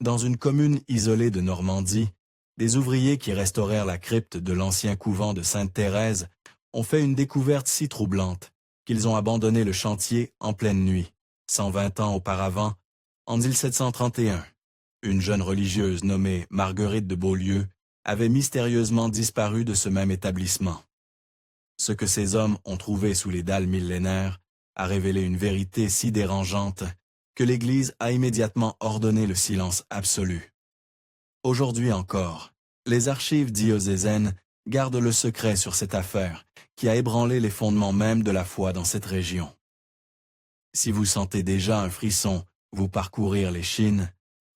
Dans une commune isolée de Normandie, des ouvriers qui restaurèrent la crypte de l'ancien couvent de Sainte-Thérèse ont fait une découverte si troublante qu'ils ont abandonné le chantier en pleine nuit, 120 ans auparavant, en 1731. Une jeune religieuse nommée Marguerite de Beaulieu avait mystérieusement disparu de ce même établissement. Ce que ces hommes ont trouvé sous les dalles millénaires a révélé une vérité si dérangeante que l'Église a immédiatement ordonné le silence absolu. Aujourd'hui encore, les archives diocésaines gardent le secret sur cette affaire qui a ébranlé les fondements même de la foi dans cette région. Si vous sentez déjà un frisson vous parcourir les chines,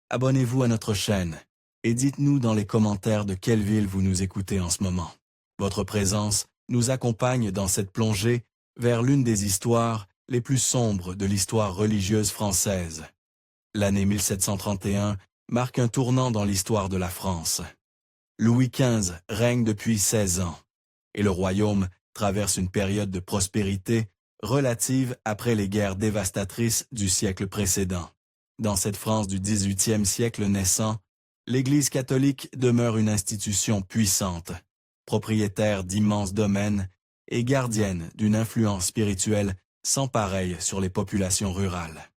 abonnez-vous à notre chaîne et dites-nous dans les commentaires de quelle ville vous nous écoutez en ce moment. Votre présence nous accompagne dans cette plongée vers l'une des histoires les plus sombres de l'histoire religieuse française. L'année 1731 marque un tournant dans l'histoire de la France. Louis XV règne depuis 16 ans, et le royaume traverse une période de prospérité relative après les guerres dévastatrices du siècle précédent. Dans cette France du XVIIIe siècle naissant, l'Église catholique demeure une institution puissante, propriétaire d'immenses domaines et gardienne d'une influence spirituelle sans pareille sur les populations rurales.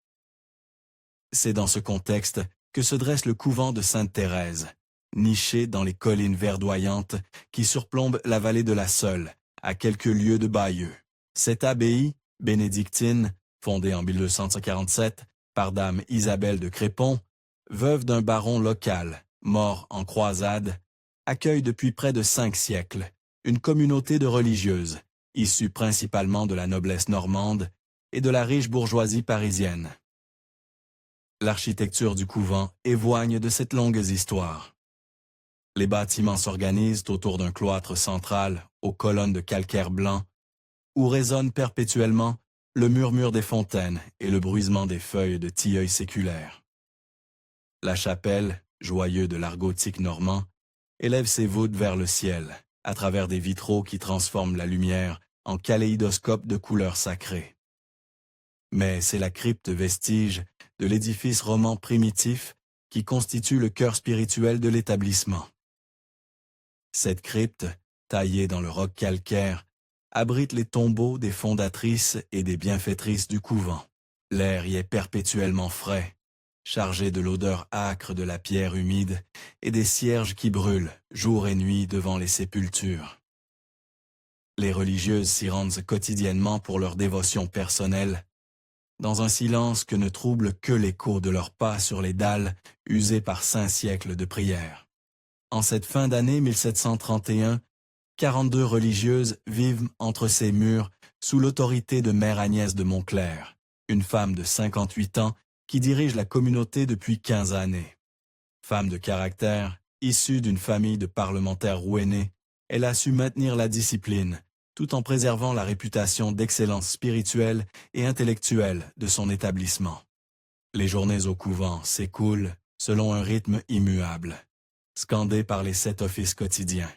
C'est dans ce contexte que se dresse le couvent de Sainte-Thérèse, niché dans les collines verdoyantes qui surplombent la vallée de la Seule, à quelques lieues de Bayeux. Cette abbaye, bénédictine, fondée en 1247 par dame Isabelle de Crépon, veuve d'un baron local, mort en croisade, accueille depuis près de 5 siècles une communauté de religieuses, issues principalement de la noblesse normande et de la riche bourgeoisie parisienne. L'architecture du couvent évoigne de cette longue histoire. Les bâtiments s'organisent autour d'un cloître central aux colonnes de calcaire blanc, où résonnent perpétuellement le murmure des fontaines et le bruissement des feuilles de tilleuls séculaires. La chapelle, joyeux de l'art gothique normand, élève ses voûtes vers le ciel, à travers des vitraux qui transforment la lumière en kaléidoscope de couleurs sacrées. Mais c'est la crypte vestige de l'édifice roman primitif qui constitue le cœur spirituel de l'établissement. Cette crypte, taillée dans le roc calcaire, abrite les tombeaux des fondatrices et des bienfaitrices du couvent. L'air y est perpétuellement frais, chargé de l'odeur âcre de la pierre humide et des cierges qui brûlent jour et nuit devant les sépultures. Les religieuses s'y rendent quotidiennement pour leur dévotion personnelle, dans un silence que ne trouble que l'écho de leurs pas sur les dalles usées par 5 siècles de prières. En cette fin d'année 1731, 42 religieuses vivent entre ces murs sous l'autorité de Mère Agnès de Montclerc, une femme de 58 ans qui dirige la communauté depuis 15 années. Femme de caractère, issue d'une famille de parlementaires rouennais, elle a su maintenir la discipline, tout en préservant la réputation d'excellence spirituelle et intellectuelle de son établissement. Les journées au couvent s'écoulent selon un rythme immuable, scandé par les 7 offices quotidiens.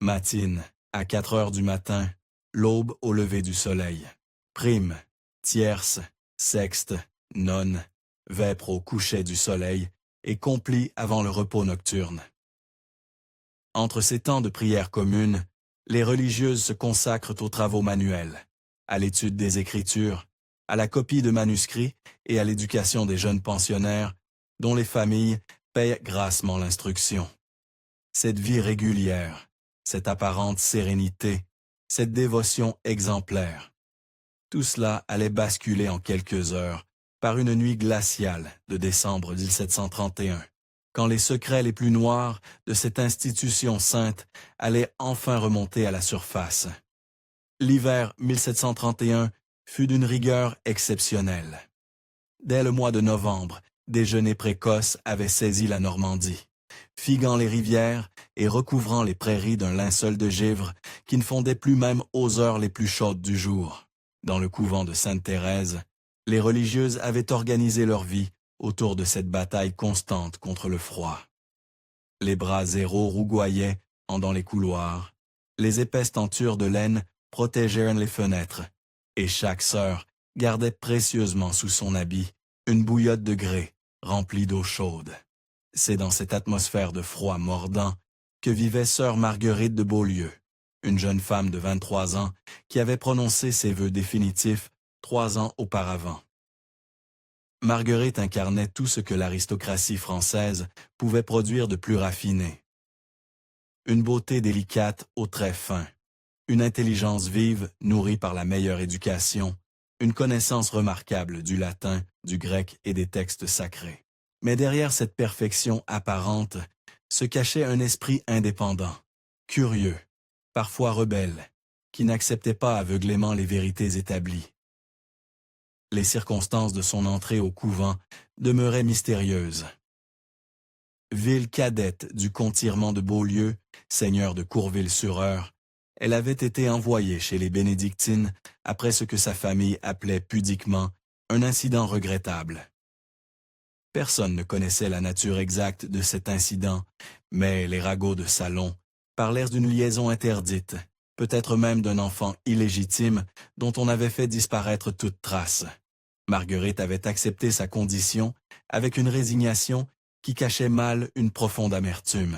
Matine, à 4 heures du matin, l'aube au lever du soleil. Prime, tierce, sexte, nonne, vêpres au coucher du soleil et complis avant le repos nocturne. Entre ces temps de prière commune, les religieuses se consacrent aux travaux manuels, à l'étude des Écritures, à la copie de manuscrits et à l'éducation des jeunes pensionnaires, dont les familles payent grassement l'instruction. Cette vie régulière, cette apparente sérénité, cette dévotion exemplaire, tout cela allait basculer en quelques heures par une nuit glaciale de décembre 1731. Quand les secrets les plus noirs de cette institution sainte allaient enfin remonter à la surface. L'hiver 1731 fut d'une rigueur exceptionnelle. Dès le mois de novembre, des genêts précoces avaient saisi la Normandie, figuant les rivières et recouvrant les prairies d'un linceul de givre qui ne fondait plus même aux heures les plus chaudes du jour. Dans le couvent de Sainte-Thérèse, les religieuses avaient organisé leur vie autour de cette bataille constante contre le froid. Les bras zéro rougoyaient dans les couloirs, les épaisses tentures de laine protégèrent les fenêtres, et chaque sœur gardait précieusement sous son habit une bouillotte de grès remplie d'eau chaude. C'est dans cette atmosphère de froid mordant que vivait sœur Marguerite de Beaulieu, une jeune femme de 23 ans qui avait prononcé ses vœux définitifs 3 ans auparavant. Marguerite incarnait tout ce que l'aristocratie française pouvait produire de plus raffiné. Une beauté délicate aux traits fins, une intelligence vive nourrie par la meilleure éducation, une connaissance remarquable du latin, du grec et des textes sacrés. Mais derrière cette perfection apparente se cachait un esprit indépendant, curieux, parfois rebelle, qui n'acceptait pas aveuglément les vérités établies. Les circonstances de son entrée au couvent demeuraient mystérieuses. Ville cadette du contirement de Beaulieu, seigneur de Courville-sur-Eure, elle avait été envoyée chez les bénédictines après ce que sa famille appelait pudiquement un incident regrettable. Personne ne connaissait la nature exacte de cet incident, mais les ragots de salon parlèrent d'une liaison interdite, peut-être même d'un enfant illégitime dont on avait fait disparaître toute trace. Marguerite avait accepté sa condition avec une résignation qui cachait mal une profonde amertume.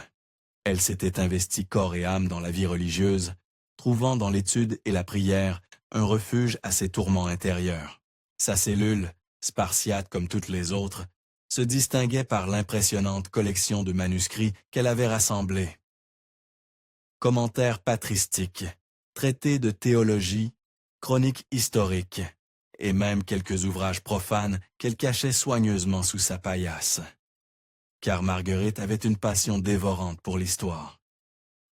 Elle s'était investie corps et âme dans la vie religieuse, trouvant dans l'étude et la prière un refuge à ses tourments intérieurs. Sa cellule, spartiate comme toutes les autres, se distinguait par l'impressionnante collection de manuscrits qu'elle avait rassemblés. Commentaires patristiques, traités de théologie, chroniques historiques, et même quelques ouvrages profanes qu'elle cachait soigneusement sous sa paillasse. Car Marguerite avait une passion dévorante pour l'histoire.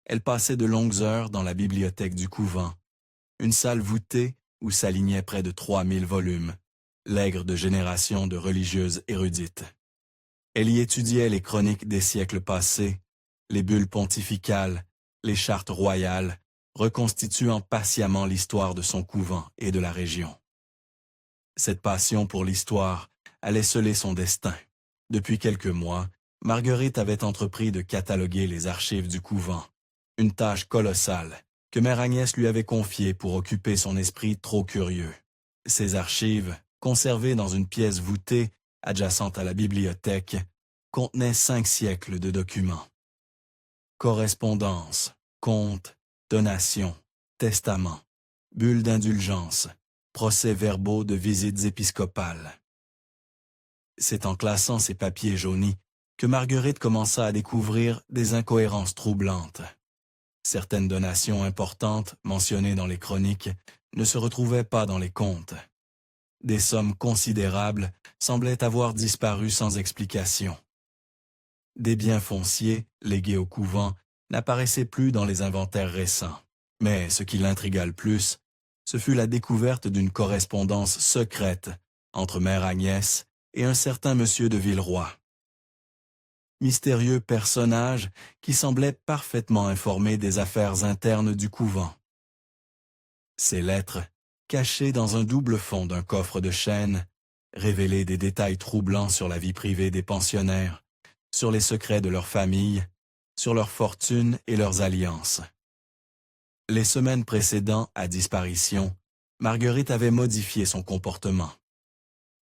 Elle passait de longues heures dans la bibliothèque du couvent, une salle voûtée où s'alignaient près de 3000 volumes, l'aigre de générations de religieuses érudites. Elle y étudiait les chroniques des siècles passés, les bulles pontificales, les chartes royales, reconstituant patiemment l'histoire de son couvent et de la région. Cette passion pour l'histoire allait sceller son destin. Depuis quelques mois, Marguerite avait entrepris de cataloguer les archives du couvent, une tâche colossale que Mère Agnès lui avait confiée pour occuper son esprit trop curieux. Ces archives, conservées dans une pièce voûtée adjacente à la bibliothèque, contenaient 5 siècles de documents. Correspondances, comptes, donations, testaments, bulles d'indulgence, procès-verbaux de visites épiscopales. C'est en classant ces papiers jaunis que Marguerite commença à découvrir des incohérences troublantes. Certaines donations importantes, mentionnées dans les chroniques, ne se retrouvaient pas dans les comptes. Des sommes considérables semblaient avoir disparu sans explication. Des biens fonciers, légués au couvent, n'apparaissaient plus dans les inventaires récents. Mais ce qui l'intrigua le plus, ce fut la découverte d'une correspondance secrète entre Mère Agnès et un certain monsieur de Villeroy. Mystérieux personnage qui semblait parfaitement informé des affaires internes du couvent. Ces lettres, cachées dans un double fond d'un coffre de chêne, révélaient des détails troublants sur la vie privée des pensionnaires, sur les secrets de leur famille, sur leurs fortunes et leurs alliances. Les semaines précédant à disparition, Marguerite avait modifié son comportement.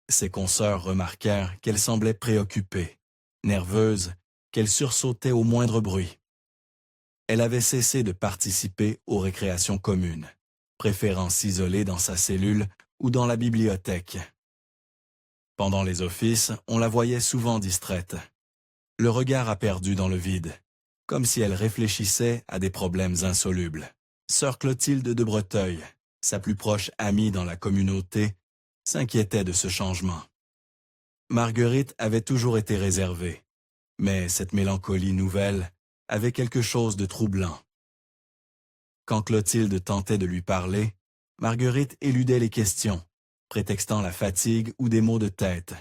Ses consoeurs remarquèrent qu'elle semblait préoccupée, nerveuse, qu'elle sursautait au moindre bruit. Elle avait cessé de participer aux récréations communes, préférant s'isoler dans sa cellule ou dans la bibliothèque. Pendant les offices, on la voyait souvent distraite, le regard aperdu dans le vide, comme si elle réfléchissait à des problèmes insolubles. Sœur Clotilde de Breteuil, sa plus proche amie dans la communauté, s'inquiétait de ce changement. Marguerite avait toujours été réservée, mais cette mélancolie nouvelle avait quelque chose de troublant. Quand Clotilde tentait de lui parler, Marguerite éludait les questions, prétextant la fatigue ou des maux de tête.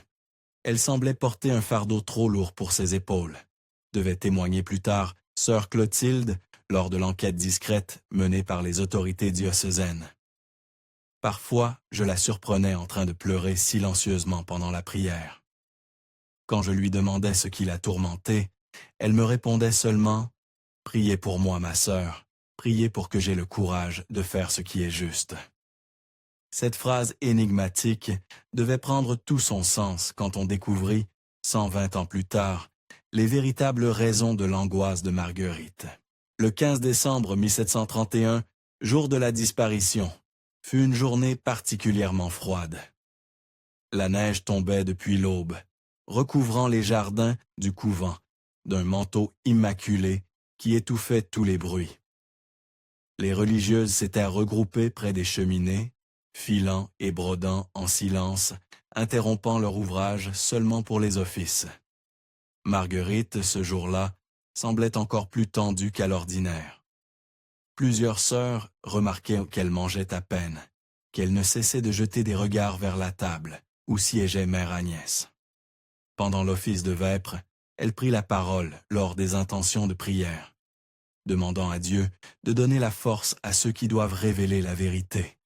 Elle semblait porter un fardeau trop lourd pour ses épaules, devait témoigner plus tard sœur Clotilde lors de l'enquête discrète menée par les autorités diocésaines. Parfois, je la surprenais en train de pleurer silencieusement pendant la prière. Quand je lui demandais ce qui la tourmentait, elle me répondait seulement « Priez pour moi, ma sœur, priez pour que j'aie le courage de faire ce qui est juste. » Cette phrase énigmatique devait prendre tout son sens quand on découvrit 120 ans plus tard, les véritables raisons de l'angoisse de Marguerite. Le 15 décembre 1731, jour de la disparition, fut une journée particulièrement froide. La neige tombait depuis l'aube, recouvrant les jardins du couvent d'un manteau immaculé qui étouffait tous les bruits. Les religieuses s'étaient regroupées près des cheminées, filant et brodant en silence, interrompant leur ouvrage seulement pour les offices. Marguerite, ce jour-là, semblait encore plus tendue qu'à l'ordinaire. Plusieurs sœurs remarquaient qu'elle mangeait à peine, qu'elle ne cessait de jeter des regards vers la table où siégeait mère Agnès. Pendant l'office de vêpres, elle prit la parole lors des intentions de prière, demandant à Dieu de donner la force à ceux qui doivent révéler la vérité,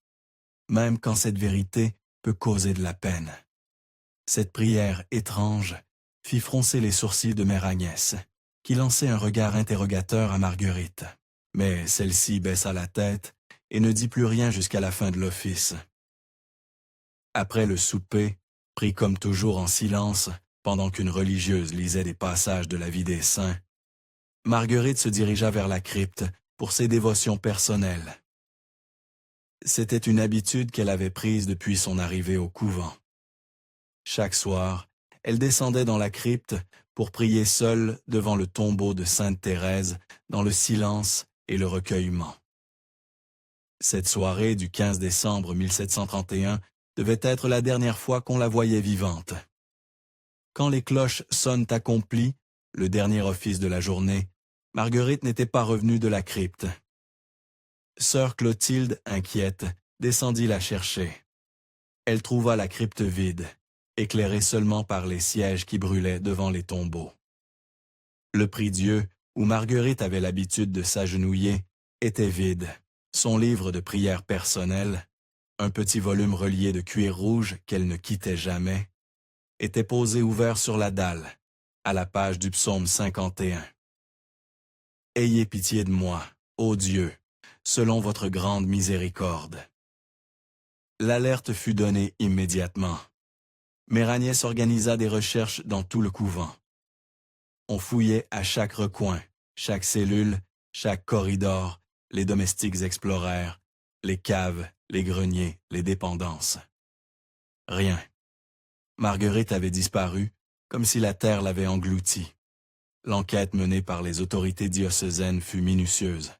même quand cette vérité peut causer de la peine. Cette prière étrange fit froncer les sourcils de mère Agnès, qui lançait un regard interrogateur à Marguerite. Mais celle-ci baissa la tête et ne dit plus rien jusqu'à la fin de l'office. Après le souper, pris comme toujours en silence, pendant qu'une religieuse lisait des passages de la vie des saints, Marguerite se dirigea vers la crypte pour ses dévotions personnelles. C'était une habitude qu'elle avait prise depuis son arrivée au couvent. Chaque soir, elle descendait dans la crypte pour prier seule devant le tombeau de Sainte Thérèse dans le silence et le recueillement. Cette soirée du 15 décembre 1731 devait être la dernière fois qu'on la voyait vivante. Quand les cloches sonnent accomplies, le dernier office de la journée, Marguerite n'était pas revenue de la crypte. Sœur Clotilde, inquiète, descendit la chercher. Elle trouva la crypte vide, éclairée seulement par les cierges qui brûlaient devant les tombeaux. Le prie-Dieu, où Marguerite avait l'habitude de s'agenouiller, était vide. Son livre de prière personnelle, un petit volume relié de cuir rouge qu'elle ne quittait jamais, était posé ouvert sur la dalle, à la page du psaume 51. « Ayez pitié de moi, ô Dieu, selon votre grande miséricorde. » L'alerte fut donnée immédiatement. Mère Agnès organisa des recherches dans tout le couvent. On fouillait à chaque recoin, chaque cellule, chaque corridor, les domestiques explorèrent, les caves, les greniers, les dépendances. Rien. Marguerite avait disparu, comme si la terre l'avait engloutie. L'enquête menée par les autorités diocésaines fut minutieuse.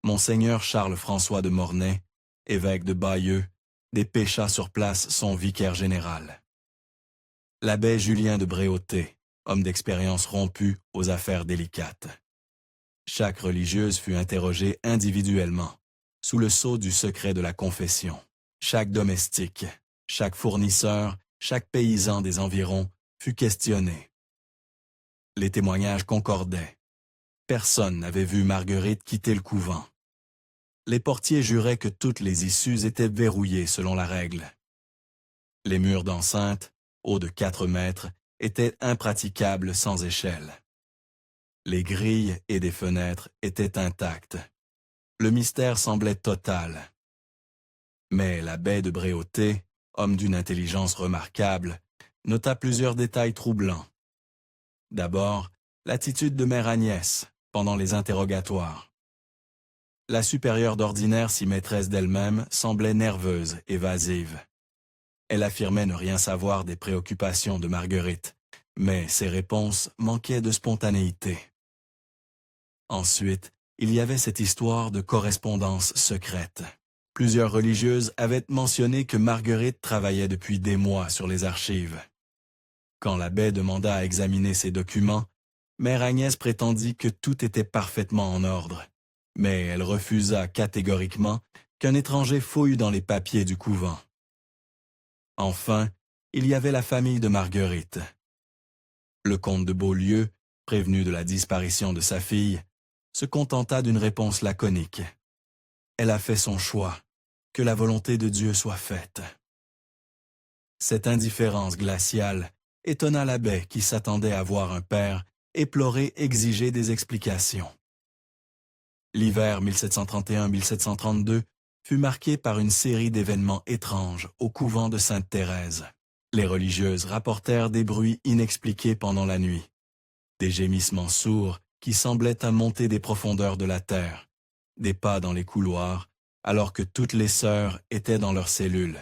Monseigneur Charles-François de Mornay, évêque de Bayeux, dépêcha sur place son vicaire général. L'abbé Julien de Bréauté, homme d'expérience rompu aux affaires délicates. Chaque religieuse fut interrogée individuellement, sous le sceau du secret de la confession. Chaque domestique, chaque fournisseur, chaque paysan des environs fut questionné. Les témoignages concordaient. Personne n'avait vu Marguerite quitter le couvent. Les portiers juraient que toutes les issues étaient verrouillées selon la règle. Les murs d'enceinte, hauts de 4 mètres, étaient impraticables sans échelle. Les grilles et des fenêtres étaient intactes. Le mystère semblait total. Mais l'abbé de Bréauté, homme d'une intelligence remarquable, nota plusieurs détails troublants. D'abord, l'attitude de mère Agnès pendant les interrogatoires. La supérieure d'ordinaire, si maîtresse d'elle-même, semblait nerveuse, évasive. Elle affirmait ne rien savoir des préoccupations de Marguerite, mais ses réponses manquaient de spontanéité. Ensuite, il y avait cette histoire de correspondance secrète. Plusieurs religieuses avaient mentionné que Marguerite travaillait depuis des mois sur les archives. Quand l'abbé demanda à examiner ces documents, mère Agnès prétendit que tout était parfaitement en ordre, mais elle refusa catégoriquement qu'un étranger fouille dans les papiers du couvent. Enfin, il y avait la famille de Marguerite. Le comte de Beaulieu, prévenu de la disparition de sa fille, se contenta d'une réponse laconique. Elle a fait son choix, que la volonté de Dieu soit faite. Cette indifférence glaciale étonna l'abbé qui s'attendait à voir un père éploré exiger des explications. L'hiver 1731-1732 fut marqué par une série d'événements étranges au couvent de Sainte Thérèse. Les religieuses rapportèrent des bruits inexpliqués pendant la nuit, des gémissements sourds qui semblaient à monter des profondeurs de la terre, des pas dans les couloirs, alors que toutes les sœurs étaient dans leurs cellules,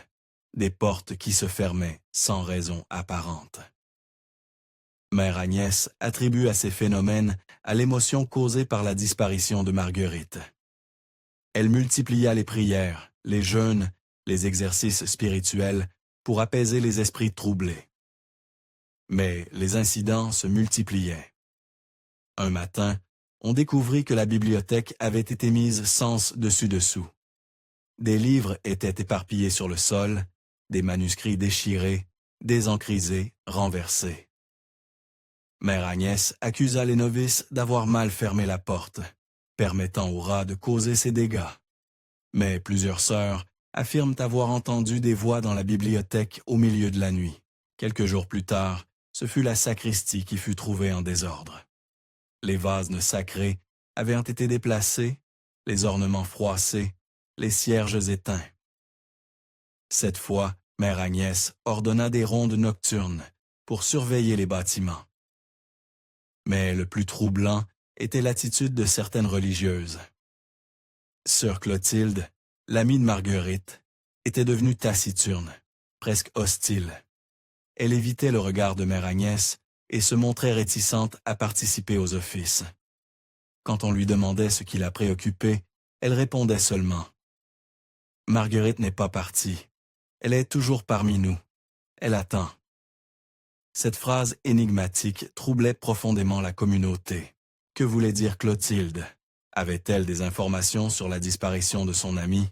des portes qui se fermaient sans raison apparente. Mère Agnès attribue à ces phénomènes à l'émotion causée par la disparition de Marguerite. Elle multiplia les prières, les jeûnes, les exercices spirituels pour apaiser les esprits troublés. Mais les incidents se multipliaient. Un matin, on découvrit que la bibliothèque avait été mise sens dessus-dessous. Des livres étaient éparpillés sur le sol, des manuscrits déchirés, désencrisés, renversés. Mère Agnès accusa les novices d'avoir mal fermé la porte, permettant aux rats de causer ces dégâts. Mais plusieurs sœurs affirment avoir entendu des voix dans la bibliothèque au milieu de la nuit. Quelques jours plus tard, ce fut la sacristie qui fut trouvée en désordre. Les vases sacrés avaient été déplacés, les ornements froissés, les cierges éteints. Cette fois, Mère Agnès ordonna des rondes nocturnes pour surveiller les bâtiments. Mais le plus troublant était l'attitude de certaines religieuses. Sœur Clotilde, l'amie de Marguerite, était devenue taciturne, presque hostile. Elle évitait le regard de Mère Agnès et se montrait réticente à participer aux offices. Quand on lui demandait ce qui la préoccupait, elle répondait seulement « Marguerite n'est pas partie. Elle est toujours parmi nous. Elle attend. » Cette phrase énigmatique troublait profondément la communauté. Que voulait dire Clotilde? Avait-elle des informations sur la disparition de son amie?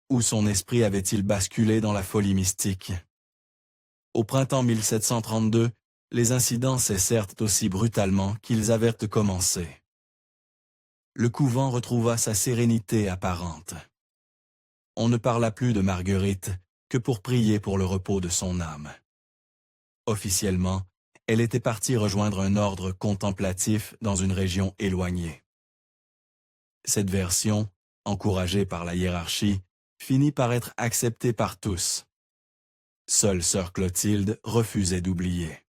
Ou son esprit avait-il basculé dans la folie mystique? Au printemps 1732, les incidents cessèrent aussi brutalement qu'ils avaient commencé. Le couvent retrouva sa sérénité apparente. On ne parla plus de Marguerite que pour prier pour le repos de son âme. Officiellement, elle était partie rejoindre un ordre contemplatif dans une région éloignée. Cette version, encouragée par la hiérarchie, finit par être acceptée par tous. Seule sœur Clotilde refusait d'oublier.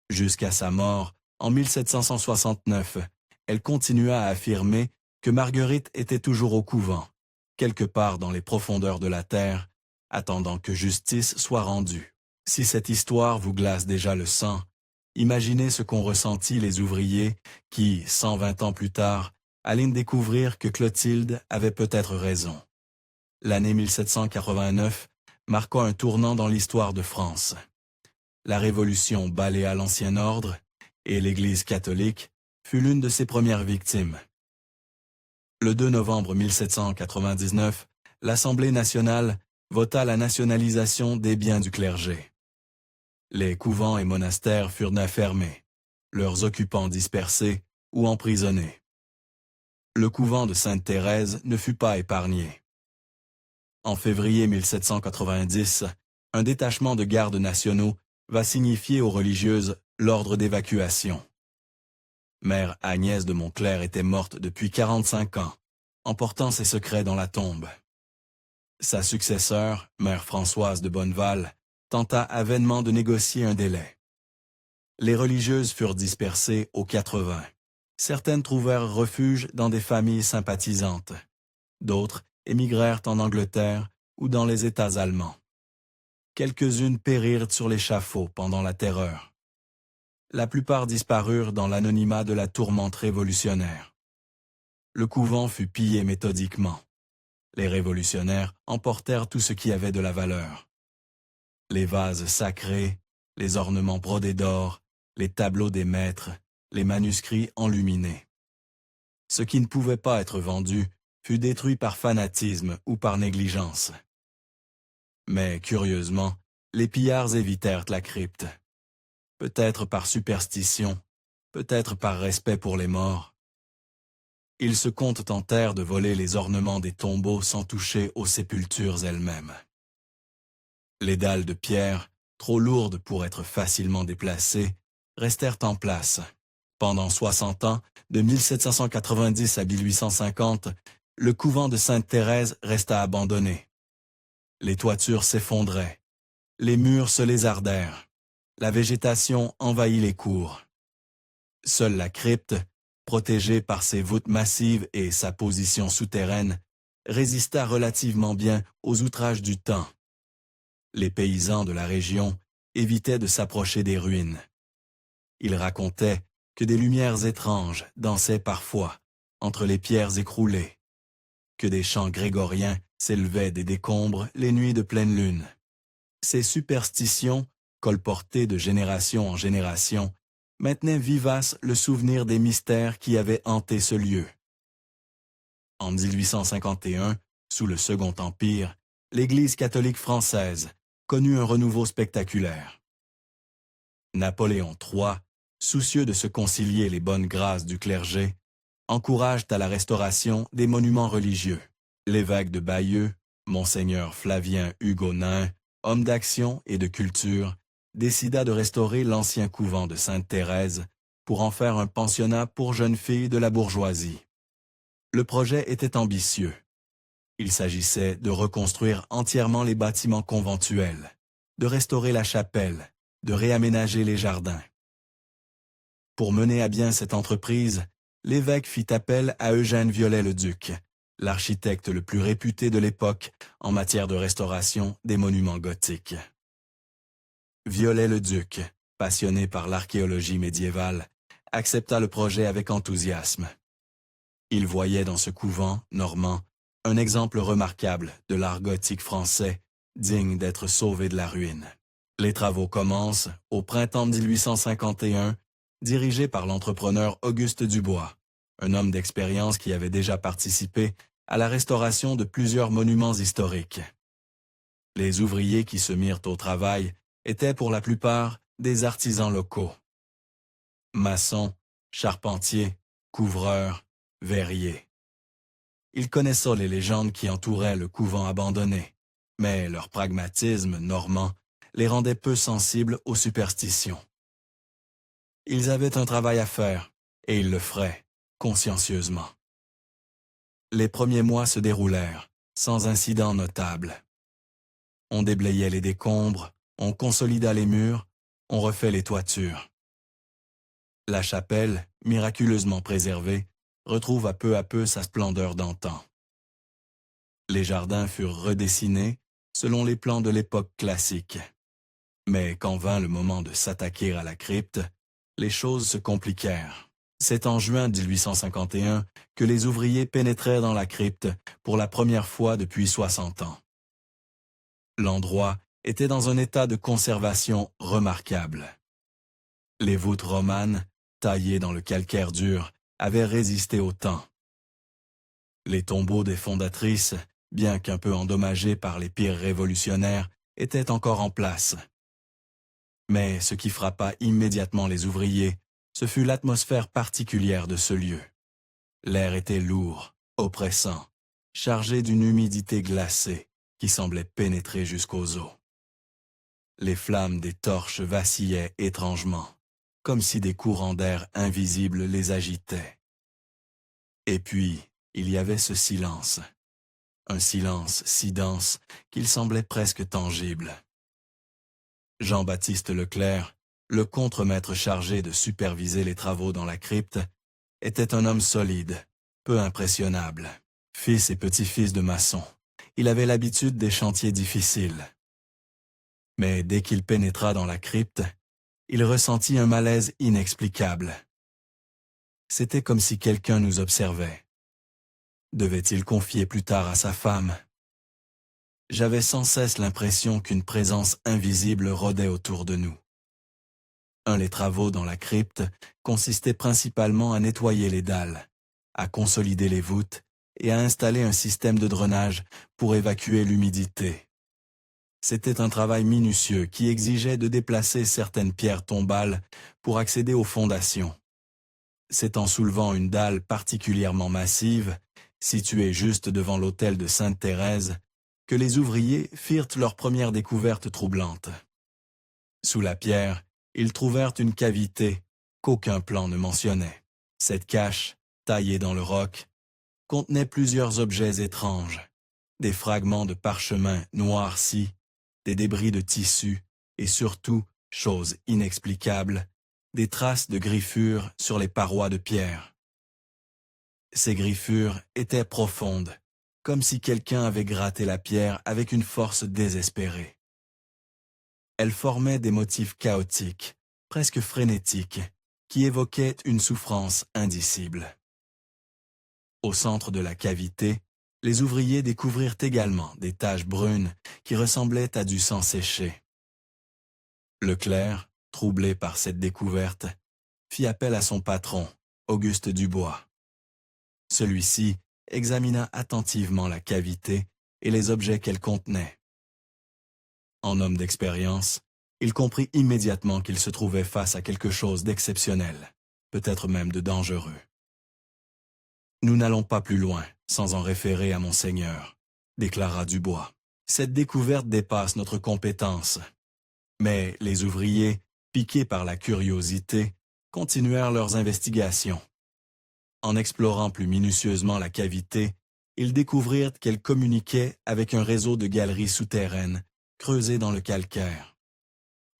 Jusqu'à sa mort, en 1769, elle continua à affirmer que Marguerite était toujours au couvent, quelque part dans les profondeurs de la terre, attendant que justice soit rendue. Si cette histoire vous glace déjà le sang, imaginez ce qu'ont ressenti les ouvriers qui, 120 ans plus tard, allaient découvrir que Clotilde avait peut-être raison. L'année 1789 marqua un tournant dans l'histoire de France. La Révolution balaya l'ancien ordre et l'Église catholique fut l'une de ses premières victimes. Le 2 novembre 1799, l'Assemblée nationale vota la nationalisation des biens du clergé. Les couvents et monastères furent fermés, leurs occupants dispersés ou emprisonnés. Le couvent de Sainte-Thérèse ne fut pas épargné. En février 1790, un détachement de gardes nationaux va signifier aux religieuses l'ordre d'évacuation. Mère Agnès de Montclerc était morte depuis 45 ans, emportant ses secrets dans la tombe. Sa successeur, Mère Françoise de Bonneval, tenta vainement de négocier un délai. Les religieuses furent dispersées aux 80. Certaines trouvèrent refuge dans des familles sympathisantes. D'autres émigrèrent en Angleterre ou dans les États allemands. Quelques-unes périrent sur l'échafaud pendant la Terreur. La plupart disparurent dans l'anonymat de la tourmente révolutionnaire. Le couvent fut pillé méthodiquement. Les révolutionnaires emportèrent tout ce qui avait de la valeur. Les vases sacrés, les ornements brodés d'or, les tableaux des maîtres, les manuscrits enluminés. Ce qui ne pouvait pas être vendu fut détruit par fanatisme ou par négligence. Mais, curieusement, les pillards évitèrent la crypte. Peut-être par superstition, peut-être par respect pour les morts. Ils se contentèrent de voler les ornements des tombeaux sans toucher aux sépultures elles-mêmes. Les dalles de pierre, trop lourdes pour être facilement déplacées, restèrent en place. Pendant 60 ans, de 1790 à 1850, le couvent de Sainte-Thérèse resta abandonné. Les toitures s'effondraient. les murs se lézardèrent. La végétation envahit les cours. Seule la crypte, protégée par ses voûtes massives et sa position souterraine, résista relativement bien aux outrages du temps. Les paysans de la région évitaient de s'approcher des ruines. Ils racontaient que des lumières étranges dansaient parfois entre les pierres écroulées, que des chants grégoriens s'élevaient des décombres les nuits de pleine lune. Ces superstitions, colportées de génération en génération, maintenaient vivace le souvenir des mystères qui avaient hanté ce lieu. En 1851, sous le Second Empire, l'Église catholique française connut un renouveau spectaculaire. Napoléon III, soucieux de se concilier les bonnes grâces du clergé, encourage à la restauration des monuments religieux. L'évêque de Bayeux, Monseigneur Flavien Hugonin, homme d'action et de culture, décida de restaurer l'ancien couvent de Sainte-Thérèse pour en faire un pensionnat pour jeunes filles de la bourgeoisie. Le projet était ambitieux. Il s'agissait de reconstruire entièrement les bâtiments conventuels, de restaurer la chapelle, de réaménager les jardins. Pour mener à bien cette entreprise, l'évêque fit appel à Eugène Viollet-le-Duc, l'architecte le plus réputé de l'époque en matière de restauration des monuments gothiques. Viollet-le-Duc, passionné par l'archéologie médiévale, accepta le projet avec enthousiasme. Il voyait dans ce couvent normand un exemple remarquable de l'art gothique français, digne d'être sauvé de la ruine. Les travaux commencent au printemps 1851, dirigés par l'entrepreneur Auguste Dubois, un homme d'expérience qui avait déjà participé à la restauration de plusieurs monuments historiques. Les ouvriers qui se mirent au travail étaient pour la plupart des artisans locaux. Maçons, charpentiers, couvreurs, verriers. Ils connaissaient les légendes qui entouraient le couvent abandonné, mais leur pragmatisme normand les rendait peu sensibles aux superstitions. Ils avaient un travail à faire, et ils le feraient, consciencieusement. Les premiers mois se déroulèrent, sans incident notable. On déblayait les décombres, on consolida les murs, on refait les toitures. La chapelle, miraculeusement préservée, retrouva peu à peu sa splendeur d'antan. Les jardins furent redessinés selon les plans de l'époque classique. Mais quand vint le moment de s'attaquer à la crypte, les choses se compliquèrent. C'est en juin 1851 que les ouvriers pénétrèrent dans la crypte pour la première fois depuis 60 ans. L'endroit était dans un état de conservation remarquable. Les voûtes romanes, taillées dans le calcaire dur, avaient résisté au temps. Les tombeaux des fondatrices, bien qu'un peu endommagés par les pires révolutionnaires, étaient encore en place. Mais ce qui frappa immédiatement les ouvriers, ce fut l'atmosphère particulière de ce lieu. L'air était lourd, oppressant, chargé d'une humidité glacée qui semblait pénétrer jusqu'aux os. Les flammes des torches vacillaient étrangement, comme si des courants d'air invisibles les agitaient. Et puis, il y avait ce silence, un silence si dense qu'il semblait presque tangible. Jean-Baptiste Leclerc, le contremaître chargé de superviser les travaux dans la crypte, était un homme solide, peu impressionnable. Fils et petit-fils de maçon, il avait l'habitude des chantiers difficiles. Mais dès qu'il pénétra dans la crypte, il ressentit un malaise inexplicable. C'était comme si quelqu'un nous observait. Devait-il confier plus tard à sa femme? J'avais sans cesse l'impression qu'une présence invisible rôdait autour de nous. Les travaux dans la crypte consistaient principalement à nettoyer les dalles, à consolider les voûtes et à installer un système de drainage pour évacuer l'humidité. C'était un travail minutieux qui exigeait de déplacer certaines pierres tombales pour accéder aux fondations. C'est en soulevant une dalle particulièrement massive, située juste devant l'autel de Sainte-Thérèse, que les ouvriers firent leur première découverte troublante. Sous la pierre, ils trouvèrent une cavité qu'aucun plan ne mentionnait. Cette cache, taillée dans le roc, contenait plusieurs objets étranges, des fragments de parchemin noircis, des débris de tissus et surtout, chose inexplicable, des traces de griffures sur les parois de pierre. Ces griffures étaient profondes, comme si quelqu'un avait gratté la pierre avec une force désespérée. Elles formaient des motifs chaotiques, presque frénétiques, qui évoquaient une souffrance indicible. Au centre de la cavité, les ouvriers découvrirent également des taches brunes qui ressemblaient à du sang séché. Leclerc, troublé par cette découverte, fit appel à son patron, Auguste Dubois. Celui-ci examina attentivement la cavité et les objets qu'elle contenait. En homme d'expérience, il comprit immédiatement qu'il se trouvait face à quelque chose d'exceptionnel, peut-être même de dangereux. « Nous n'allons pas plus loin, sans en référer à Monseigneur, » déclara Dubois. « Cette découverte dépasse notre compétence. » Mais les ouvriers, piqués par la curiosité, continuèrent leurs investigations. En explorant plus minutieusement la cavité, ils découvrirent qu'elle communiquait avec un réseau de galeries souterraines, creusées dans le calcaire.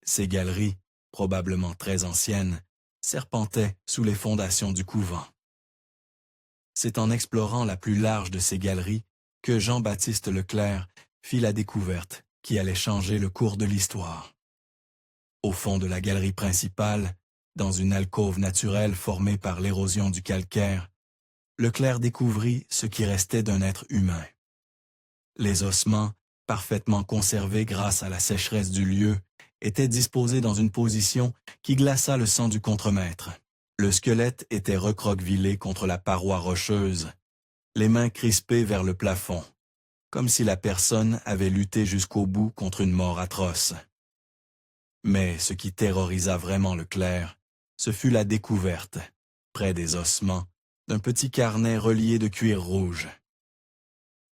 Ces galeries, probablement très anciennes, serpentaient sous les fondations du couvent. C'est en explorant la plus large de ces galeries que Jean-Baptiste Leclerc fit la découverte qui allait changer le cours de l'histoire. Au fond de la galerie principale, dans une alcôve naturelle formée par l'érosion du calcaire, Leclerc découvrit ce qui restait d'un être humain. Les ossements, parfaitement conservés grâce à la sécheresse du lieu, étaient disposés dans une position qui glaça le sang du contremaître. Le squelette était recroquevillé contre la paroi rocheuse, les mains crispées vers le plafond, comme si la personne avait lutté jusqu'au bout contre une mort atroce. Mais ce qui terrorisa vraiment Leclerc, ce fut la découverte, près des ossements, d'un petit carnet relié de cuir rouge.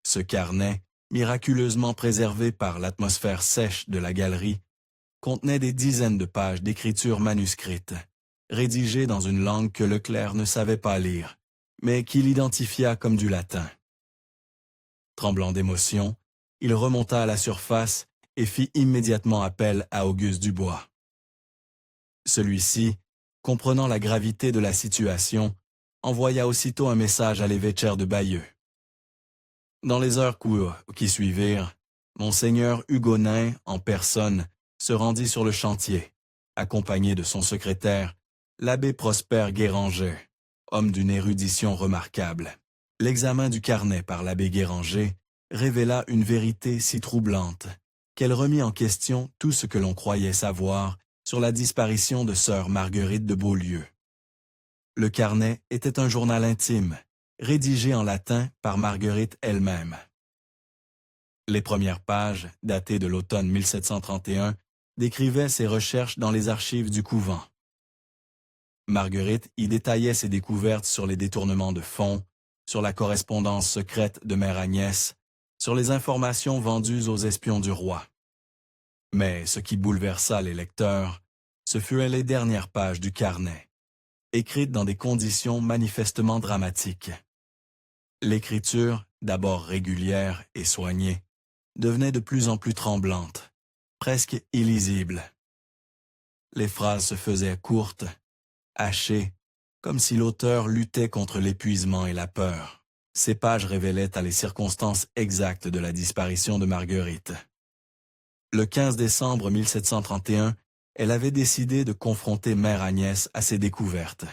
Ce carnet, miraculeusement préservé par l'atmosphère sèche de la galerie, contenait des dizaines de pages d'écriture manuscrite, rédigées dans une langue que Leclerc ne savait pas lire, mais qu'il identifia comme du latin. Tremblant d'émotion, il remonta à la surface et fit immédiatement appel à Auguste Dubois. Celui-ci, comprenant la gravité de la situation, envoya aussitôt un message à l'évêché de Bayeux. Dans les heures qui suivirent, Monseigneur Hugonin, en personne, se rendit sur le chantier, accompagné de son secrétaire, l'abbé Prosper Guéranger, homme d'une érudition remarquable. L'examen du carnet par l'abbé Guéranger révéla une vérité si troublante qu'elle remit en question tout ce que l'on croyait savoir sur la disparition de sœur Marguerite de Beaulieu. Le carnet était un journal intime, rédigé en latin par Marguerite elle-même. Les premières pages, datées de l'automne 1731, décrivaient ses recherches dans les archives du couvent. Marguerite y détaillait ses découvertes sur les détournements de fonds, sur la correspondance secrète de Mère Agnès, sur les informations vendues aux espions du roi. Mais ce qui bouleversa les lecteurs, ce furent les dernières pages du carnet, écrites dans des conditions manifestement dramatiques. L'écriture, d'abord régulière et soignée, devenait de plus en plus tremblante, presque illisible. Les phrases se faisaient courtes, hachées, comme si l'auteur luttait contre l'épuisement et la peur. Ces pages révélaient les circonstances exactes de la disparition de Marguerite. Le 15 décembre 1731, elle avait décidé de confronter Mère Agnès à ses découvertes.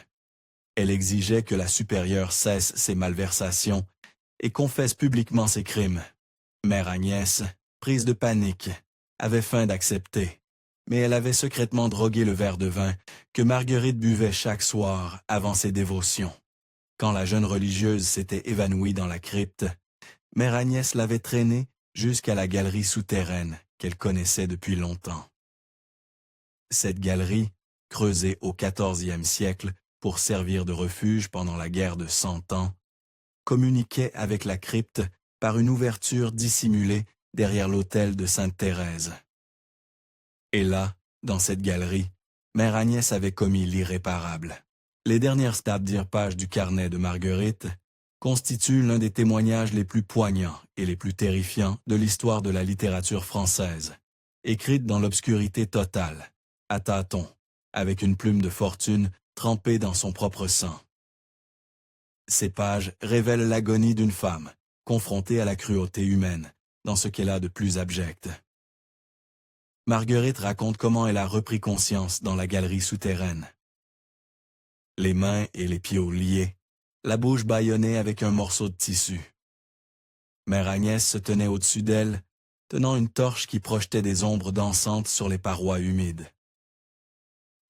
Elle exigeait que la supérieure cesse ses malversations et confesse publiquement ses crimes. Mère Agnès, prise de panique, avait feint d'accepter, mais elle avait secrètement drogué le verre de vin que Marguerite buvait chaque soir avant ses dévotions. Quand la jeune religieuse s'était évanouie dans la crypte, Mère Agnès l'avait traînée jusqu'à la galerie souterraine qu'elle connaissait depuis longtemps. Cette galerie, creusée au XIVe siècle pour servir de refuge pendant la guerre de 100 ans, communiquait avec la crypte par une ouverture dissimulée derrière l'autel de Sainte-Thérèse. Et là, dans cette galerie, Mère Agnès avait commis l'irréparable. Les dernières pages du carnet de Marguerite constituent l'un des témoignages les plus poignants et les plus terrifiants de l'histoire de la littérature française. écrites dans l'obscurité totale, à tâtons, avec une plume de fortune trempée dans son propre sang. Ces pages révèlent l'agonie d'une femme, confrontée à la cruauté humaine, dans ce qu'elle a de plus abject. Marguerite raconte comment elle a repris conscience dans la galerie souterraine. Les mains et les pieds liés, la bouche bâillonnée avec un morceau de tissu. Mère Agnès se tenait au-dessus d'elle, tenant une torche qui projetait des ombres dansantes sur les parois humides.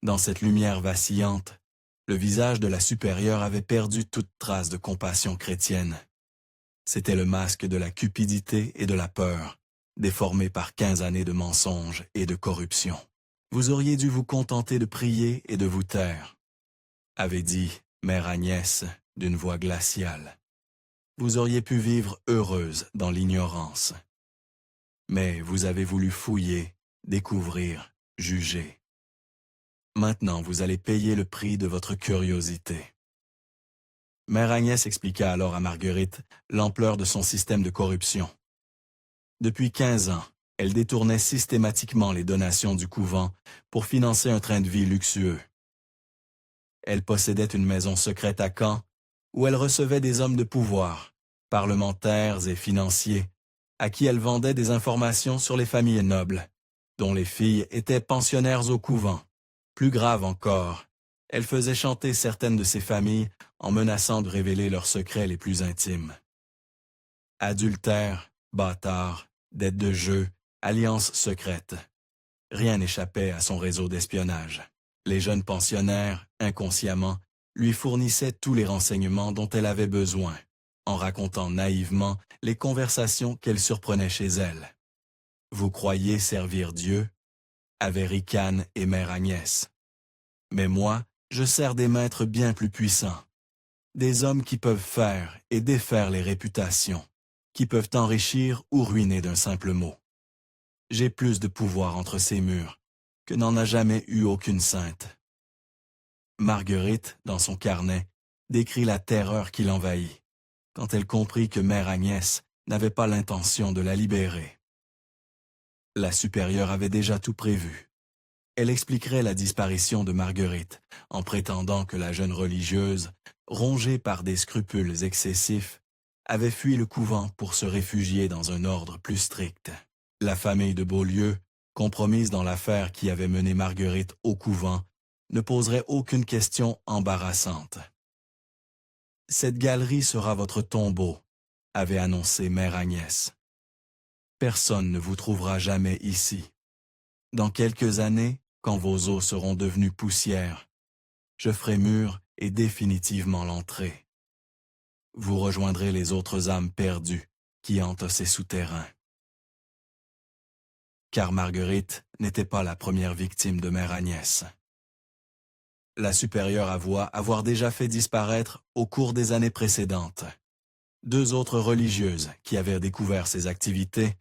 Dans cette lumière vacillante, le visage de la supérieure avait perdu toute trace de compassion chrétienne. C'était le masque de la cupidité et de la peur, déformé par 15 années de mensonges et de corruption. Vous auriez dû vous contenter de prier et de vous taire, avait dit Mère Agnès d'une voix glaciale. Vous auriez pu vivre heureuse dans l'ignorance. Mais vous avez voulu fouiller, découvrir, juger. Maintenant, vous allez payer le prix de votre curiosité. Mère Agnès expliqua alors à Marguerite l'ampleur de son système de corruption. Depuis 15 ans, elle détournait systématiquement les donations du couvent pour financer un train de vie luxueux. Elle possédait une maison secrète à Caen où elle recevait des hommes de pouvoir, parlementaires et financiers, à qui elle vendait des informations sur les familles nobles, dont les filles étaient pensionnaires au couvent. Plus grave encore, elle faisait chanter certaines de ces familles en menaçant de révéler leurs secrets les plus intimes. Adultère, bâtard, dette de jeu, alliances secrètes. Rien n'échappait à son réseau d'espionnage. Les jeunes pensionnaires, inconsciemment, lui fournissaient tous les renseignements dont elle avait besoin, en racontant naïvement les conversations qu'elle surprenait chez elle. « Vous croyez servir Dieu ?» avaient ricané et Mère Agnès. « Mais moi, je sers des maîtres bien plus puissants, des hommes qui peuvent faire et défaire les réputations, qui peuvent enrichir ou ruiner d'un simple mot. J'ai plus de pouvoir entre ces murs que n'en a jamais eu aucune sainte. » Marguerite, dans son carnet, décrit la terreur qui l'envahit, quand elle comprit que Mère Agnès n'avait pas l'intention de la libérer. La supérieure avait déjà tout prévu. Elle expliquerait la disparition de Marguerite en prétendant que la jeune religieuse, rongée par des scrupules excessifs, avait fui le couvent pour se réfugier dans un ordre plus strict. La famille de Beaulieu, compromise dans l'affaire qui avait mené Marguerite au couvent, ne poserait aucune question embarrassante. « Cette galerie sera votre tombeau », avait annoncé Mère Agnès. « Personne ne vous trouvera jamais ici. Dans quelques années, quand vos os seront devenus poussière, je ferai mur et définitivement l'entrée. Vous rejoindrez les autres âmes perdues qui hantent ces souterrains. » Car Marguerite n'était pas la première victime de Mère Agnès. La supérieure avoua avoir déjà fait disparaître, au cours des années précédentes, 2 autres religieuses qui avaient découvert ses activités,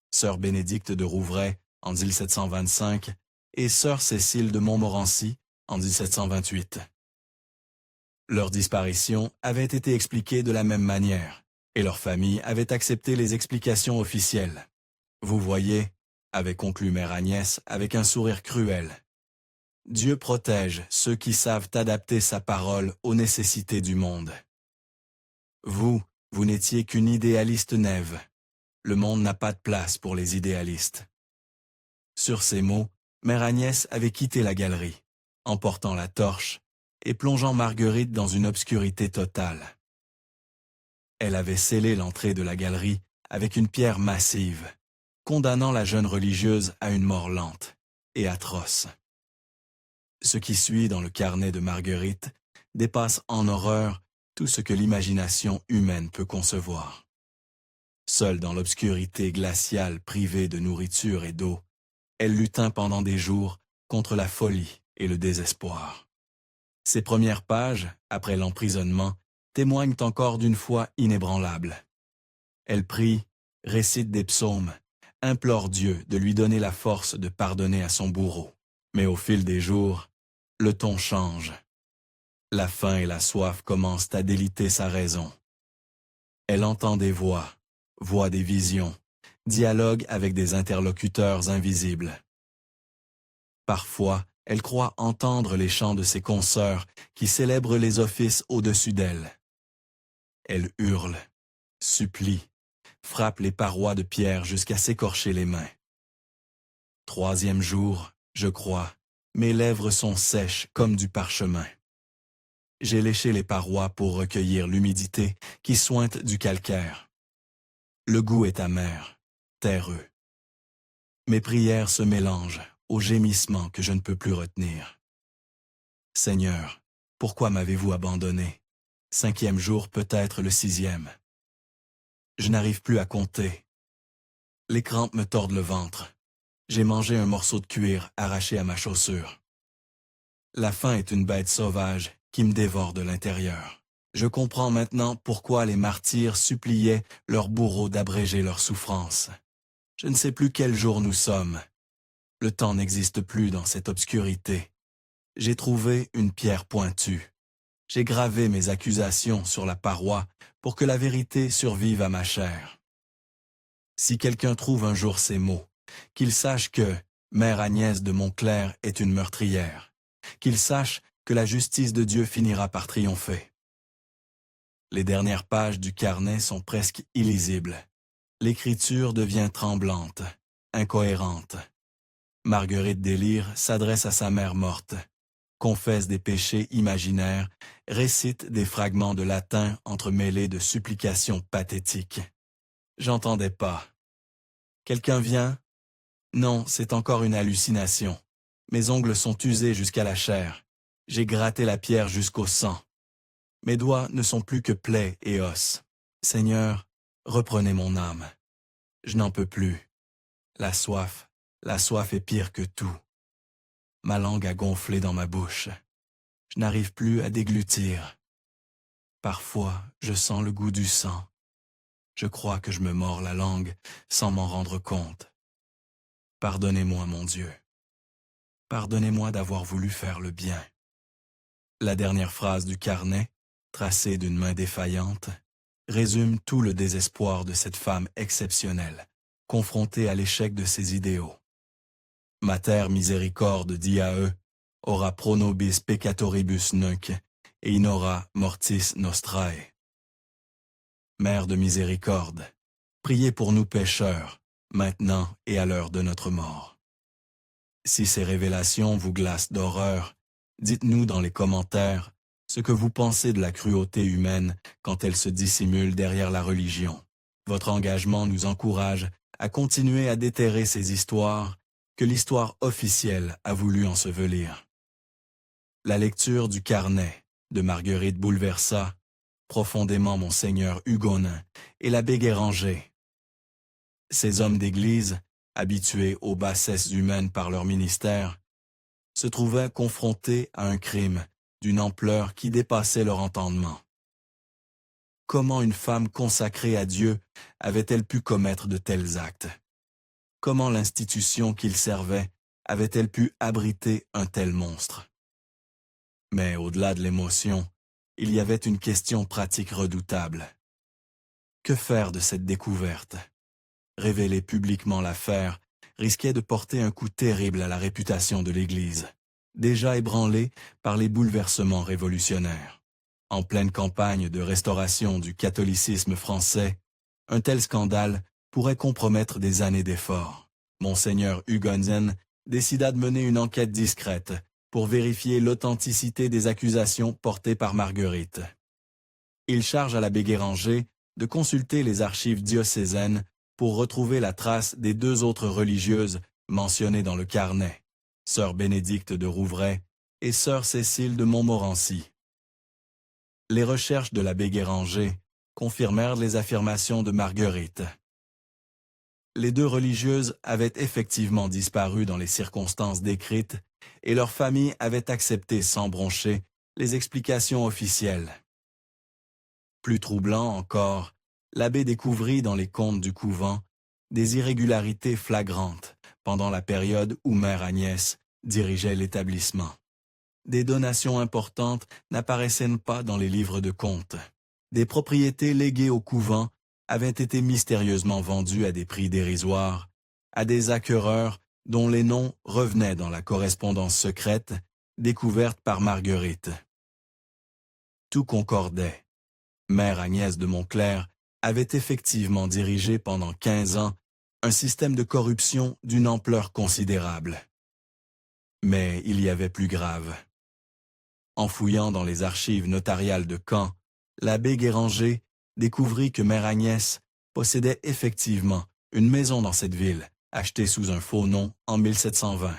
sœur Bénédicte de Rouvray en 1725 et sœur Cécile de Montmorency en 1728. Leur disparition avait été expliquée de la même manière, et leur famille avait accepté les explications officielles. Vous voyez, avait conclu Mère Agnès avec un sourire cruel. Dieu protège ceux qui savent adapter sa parole aux nécessités du monde. Vous n'étiez qu'une idéaliste naïve. Le monde n'a pas de place pour les idéalistes. Sur ces mots, Mère Agnès avait quitté la galerie, emportant la torche et plongeant Marguerite dans une obscurité totale. Elle avait scellé l'entrée de la galerie avec une pierre massive, condamnant la jeune religieuse à une mort lente et atroce. Ce qui suit dans le carnet de Marguerite dépasse en horreur tout ce que l'imagination humaine peut concevoir. Seule dans l'obscurité glaciale privée de nourriture et d'eau, elle lutta pendant des jours contre la folie et le désespoir. Ses premières pages, après l'emprisonnement, témoignent encore d'une foi inébranlable. Elle prie, récite des psaumes, implore Dieu de lui donner la force de pardonner à son bourreau. Mais au fil des jours, le ton change. La faim et la soif commencent à déliter sa raison. Elle entend des voix des visions, dialogue avec des interlocuteurs invisibles. Parfois, elle croit entendre les chants de ses consoeurs qui célèbrent les offices au-dessus d'elle. Elle hurle, supplie, frappe les parois de pierre jusqu'à s'écorcher les mains. Troisième jour, je crois, mes lèvres sont sèches comme du parchemin. J'ai léché les parois pour recueillir l'humidité qui suinte du calcaire. Le goût est amer, terreux. Mes prières se mélangent aux gémissements que je ne peux plus retenir. Seigneur, pourquoi m'avez-vous abandonné? 5e jour, peut-être le 6e. Je n'arrive plus à compter. Les crampes me tordent le ventre. J'ai mangé un morceau de cuir arraché à ma chaussure. La faim est une bête sauvage qui me dévore de l'intérieur. Je comprends maintenant pourquoi les martyrs suppliaient leurs bourreaux d'abréger leur souffrance. Je ne sais plus quel jour nous sommes. Le temps n'existe plus dans cette obscurité. J'ai trouvé une pierre pointue. J'ai gravé mes accusations sur la paroi pour que la vérité survive à ma chair. Si quelqu'un trouve un jour ces mots, qu'il sache que Mère Agnès de Montclair est une meurtrière, qu'il sache que la justice de Dieu finira par triompher. Les dernières pages du carnet sont presque illisibles. L'écriture devient tremblante, incohérente. Marguerite Délire s'adresse à sa mère morte, confesse des péchés imaginaires, récite des fragments de latin entremêlés de supplications pathétiques. J'entendais pas. Quelqu'un vient? Non, c'est encore une hallucination. Mes ongles sont usés jusqu'à la chair. J'ai gratté la pierre jusqu'au sang. Mes doigts ne sont plus que plaies et os. Seigneur, reprenez mon âme. Je n'en peux plus. La soif est pire que tout. Ma langue a gonflé dans ma bouche. Je n'arrive plus à déglutir. Parfois, je sens le goût du sang. Je crois que je me mords la langue sans m'en rendre compte. Pardonnez-moi, mon Dieu. Pardonnez-moi d'avoir voulu faire le bien. La dernière phrase du carnet, tracée d'une main défaillante, résume tout le désespoir de cette femme exceptionnelle, confrontée à l'échec de ses idéaux. Mater miséricorde diae, ora pro nobis peccatoribus nunc, et in hora mortis nostrae. Mère de miséricorde, priez pour nous pécheurs, maintenant et à l'heure de notre mort. Si ces révélations vous glacent d'horreur, dites-nous dans les commentaires ce que vous pensez de la cruauté humaine quand elle se dissimule derrière la religion. Votre engagement nous encourage à continuer à déterrer ces histoires que l'histoire officielle a voulu ensevelir. La lecture du carnet de Marguerite bouleversa profondément Monseigneur Hugonin et l'abbé Guéranger. Ces hommes d'Église, habitués aux bassesses humaines par leur ministère, se trouvaient confrontés à un crime d'une ampleur qui dépassait leur entendement. Comment une femme consacrée à Dieu avait-elle pu commettre de tels actes? Comment l'institution qu'ils servaient avait-elle pu abriter un tel monstre? Mais au-delà de l'émotion, il y avait une question pratique redoutable. Que faire de cette découverte? Révéler publiquement l'affaire risquait de porter un coup terrible à la réputation de l'Église, déjà ébranlée par les bouleversements révolutionnaires. En pleine campagne de restauration du catholicisme français, un tel scandale pourrait compromettre des années d'efforts. Monseigneur Hugonin décida de mener une enquête discrète pour vérifier l'authenticité des accusations portées par Marguerite. Il charge à l'abbé Guéranger de consulter les archives diocésaines pour retrouver la trace des 2 autres religieuses mentionnées dans le carnet, sœur Bénédicte de Rouvray et sœur Cécile de Montmorency. Les recherches de l'abbé Guéranger confirmèrent les affirmations de Marguerite. Les 2 religieuses avaient effectivement disparu dans les circonstances décrites et leur famille avait accepté sans broncher les explications officielles. Plus troublant encore, l'abbé découvrit dans les comptes du couvent des irrégularités flagrantes pendant la période où Mère Agnès dirigeait l'établissement. Des donations importantes n'apparaissaient pas dans les livres de comptes. Des propriétés léguées au couvent avaient été mystérieusement vendus à des prix dérisoires, à des acquéreurs dont les noms revenaient dans la correspondance secrète découverte par Marguerite. Tout concordait. Mère Agnès de Montclair avait effectivement dirigé pendant 15 ans un système de corruption d'une ampleur considérable. Mais il y avait plus grave. En fouillant dans les archives notariales de Caen, l'abbé Guéranger découvrit que Mère Agnès possédait effectivement une maison dans cette ville, achetée sous un faux nom en 1720.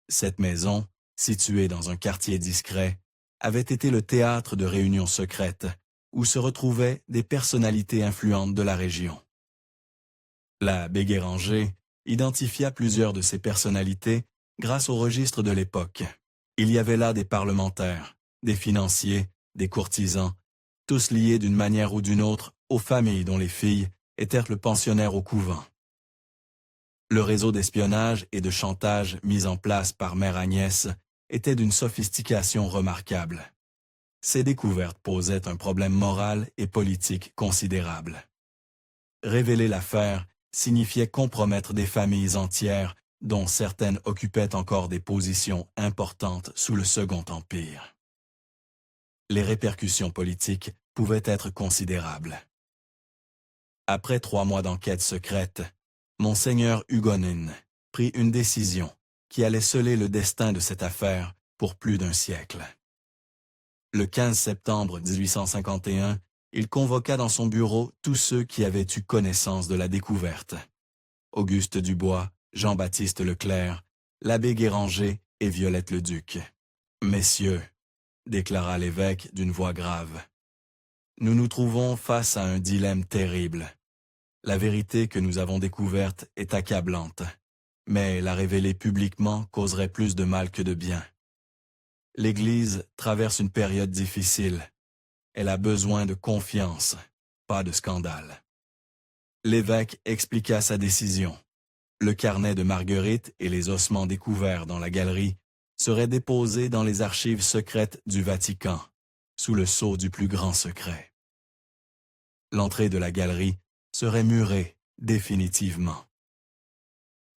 Cette maison, située dans un quartier discret, avait été le théâtre de réunions secrètes où se retrouvaient des personnalités influentes de la région. L'abbé Guéranger identifia plusieurs de ces personnalités grâce au registre de l'époque. Il y avait là des parlementaires, des financiers, des courtisans, tous liés d'une manière ou d'une autre aux familles dont les filles étaient le pensionnaire au couvent. Le réseau d'espionnage et de chantage mis en place par Mère Agnès était d'une sophistication remarquable. Ces découvertes posaient un problème moral et politique considérable. Révéler l'affaire signifiait compromettre des familles entières dont certaines occupaient encore des positions importantes sous le Second Empire. Les répercussions politiques pouvaient être considérables. Après 3 mois d'enquête secrète, Monseigneur Hugonin prit une décision qui allait sceller le destin de cette affaire pour plus d'un siècle. Le 15 septembre 1851, il convoqua dans son bureau tous ceux qui avaient eu connaissance de la découverte. Auguste Dubois, Jean-Baptiste Leclerc, l'abbé Guéranger et Violette Leduc. « Messieurs, » déclara l'évêque d'une voix grave, « nous nous trouvons face à un dilemme terrible. La vérité que nous avons découverte est accablante, mais la révéler publiquement causerait plus de mal que de bien. L'Église traverse une période difficile. Elle a besoin de confiance, pas de scandale. » L'évêque expliqua sa décision. Le carnet de Marguerite et les ossements découverts dans la galerie seraient déposés dans les archives secrètes du Vatican, sous le sceau du plus grand secret. L'entrée de la galerie serait murée définitivement.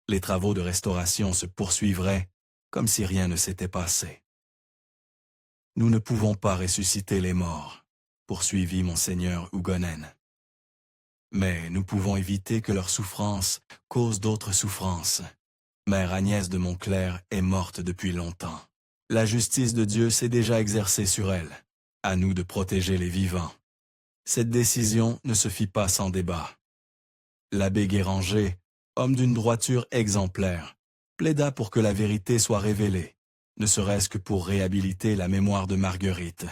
Les travaux de restauration se poursuivraient comme si rien ne s'était passé. « Nous ne pouvons pas ressusciter les morts, » poursuivit Monseigneur Hugonin. « Mais nous pouvons éviter que leur souffrance cause d'autres souffrances. Mère Agnès de Montclair est morte depuis longtemps. La justice de Dieu s'est déjà exercée sur elle. À nous de protéger les vivants. » Cette décision ne se fit pas sans débat. L'abbé Guéranger, homme d'une droiture exemplaire, plaida pour que la vérité soit révélée, ne serait-ce que pour réhabiliter la mémoire de Marguerite.